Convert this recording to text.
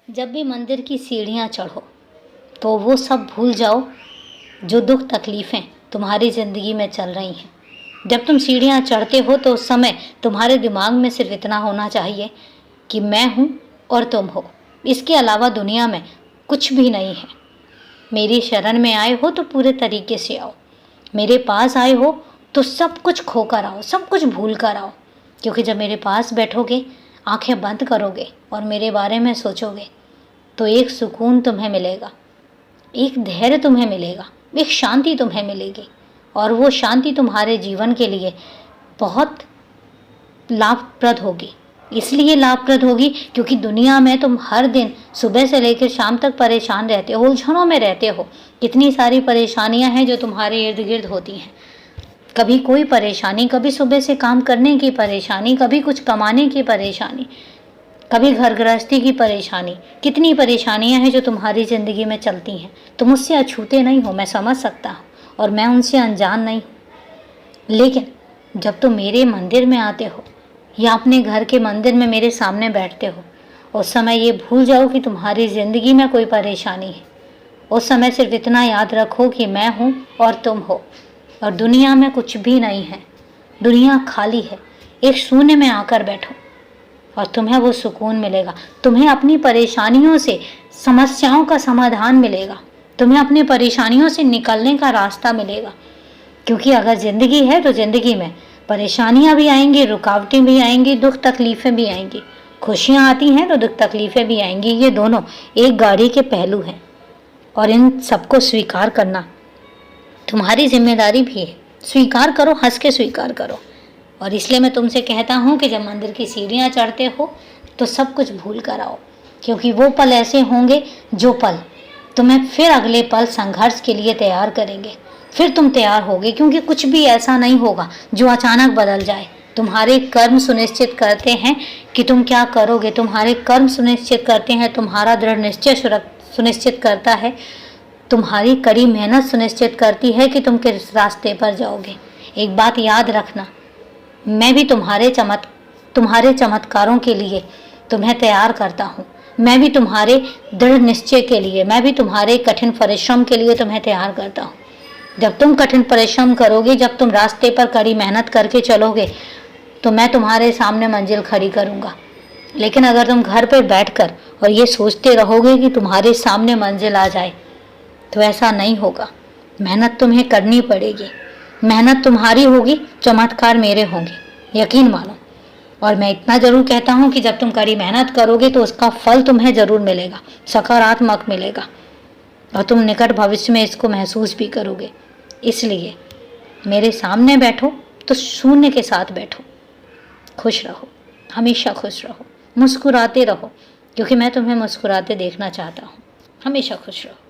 जब भी मंदिर की सीढ़ियाँ चढ़ो तो वो सब भूल जाओ जो दुख तकलीफ़ें तुम्हारी ज़िंदगी में चल रही हैं। जब तुम सीढ़ियाँ चढ़ते हो तो उस समय तुम्हारे दिमाग में सिर्फ इतना होना चाहिए कि मैं हूँ और तुम हो, इसके अलावा दुनिया में कुछ भी नहीं है। मेरी शरण में आए हो तो पूरे तरीके से आओ, मेरे पास आए हो तो सब कुछ खोकर आओ, सब कुछ भूल कर आओ। क्योंकि जब मेरे पास बैठोगे, आंखें बंद करोगे और मेरे बारे में सोचोगे तो एक सुकून तुम्हें मिलेगा, एक धैर्य तुम्हें मिलेगा, एक शांति तुम्हें मिलेगी। और वो शांति तुम्हारे जीवन के लिए बहुत लाभप्रद होगी। इसलिए लाभप्रद होगी क्योंकि दुनिया में तुम हर दिन सुबह से लेकर शाम तक परेशान रहते हो, उलझनों में रहते हो। कितनी सारी परेशानियां हैं जो तुम्हारे इर्द गिर्द होती हैं। कभी कोई परेशानी, कभी सुबह से काम करने की परेशानी, कभी कुछ कमाने की परेशानी, कभी घर गृहस्थी की परेशानी। कितनी परेशानियां हैं जो तुम्हारी ज़िंदगी में चलती हैं। तुम उससे अछूते नहीं हो, मैं समझ सकता हूँ, और मैं उनसे अनजान नहीं हूँ। लेकिन जब तुम मेरे मंदिर में आते हो या अपने घर के मंदिर में मेरे सामने बैठते हो, उस समय ये भूल जाओ कि तुम्हारी ज़िंदगी में कोई परेशानी है। उस समय सिर्फ इतना याद रखो कि मैं हूँ और तुम हो, और दुनिया में कुछ भी नहीं है। दुनिया खाली है। एक शून्य में आकर बैठो और तुम्हें वो सुकून मिलेगा। तुम्हें अपनी परेशानियों से, समस्याओं का समाधान मिलेगा। तुम्हें अपनी परेशानियों से निकलने का रास्ता मिलेगा। क्योंकि अगर ज़िंदगी है तो ज़िंदगी में परेशानियां भी आएंगी, रुकावटें भी आएंगी, दुख तकलीफ़ें भी आएंगी। खुशियां आती हैं तो दुख तकलीफ़ें भी आएंगी। ये दोनों एक गाड़ी के पहलू हैं, और इन सबको स्वीकार करना तुम्हारी जिम्मेदारी भी है। स्वीकार करो, हंस के स्वीकार करो। और इसलिए मैं तुमसे कहता हूँ कि जब मंदिर की सीढ़ियाँ चढ़ते हो तो सब कुछ भूल कर आओ। क्योंकि वो पल ऐसे होंगे जो पल तुम्हें फिर अगले पल संघर्ष के लिए तैयार करेंगे। फिर तुम तैयार होगे, क्योंकि कुछ भी ऐसा नहीं होगा जो अचानक बदल जाए। तुम्हारे कर्म सुनिश्चित करते हैं कि तुम क्या करोगे। तुम्हारे कर्म सुनिश्चित करते हैं, तुम्हारा दृढ़ निश्चय सुनिश्चित करता है, तुम्हारी कड़ी मेहनत सुनिश्चित करती है कि तुम किस रास्ते पर जाओगे। एक बात याद रखना, मैं भी तुम्हारे चमत्कारों के लिए तुम्हें तैयार करता हूँ। मैं भी तुम्हारे दृढ़ निश्चय के लिए, मैं भी तुम्हारे कठिन परिश्रम के लिए तुम्हें तैयार करता हूँ। जब तुम कठिन परिश्रम करोगे, जब तुम रास्ते पर कड़ी मेहनत करके चलोगे, तो मैं तुम्हारे सामने मंजिल खड़ी करूँगा। लेकिन अगर तुम घर पर बैठकर और ये सोचते रहोगे कि तुम्हारे सामने मंजिल आ जाए, तो ऐसा नहीं होगा। मेहनत तुम्हें करनी पड़ेगी। मेहनत तुम्हारी होगी, चमत्कार मेरे होंगे, यकीन मानो। और मैं इतना ज़रूर कहता हूँ कि जब तुम कड़ी मेहनत करोगे तो उसका फल तुम्हें ज़रूर मिलेगा, सकारात्मक मिलेगा, और तुम निकट भविष्य में इसको महसूस भी करोगे। इसलिए मेरे सामने बैठो तो शून्य के साथ बैठो। खुश रहो, हमेशा खुश रहो, मुस्कुराते रहो, क्योंकि मैं तुम्हें मुस्कुराते देखना चाहता हूँ। हमेशा खुश रहो।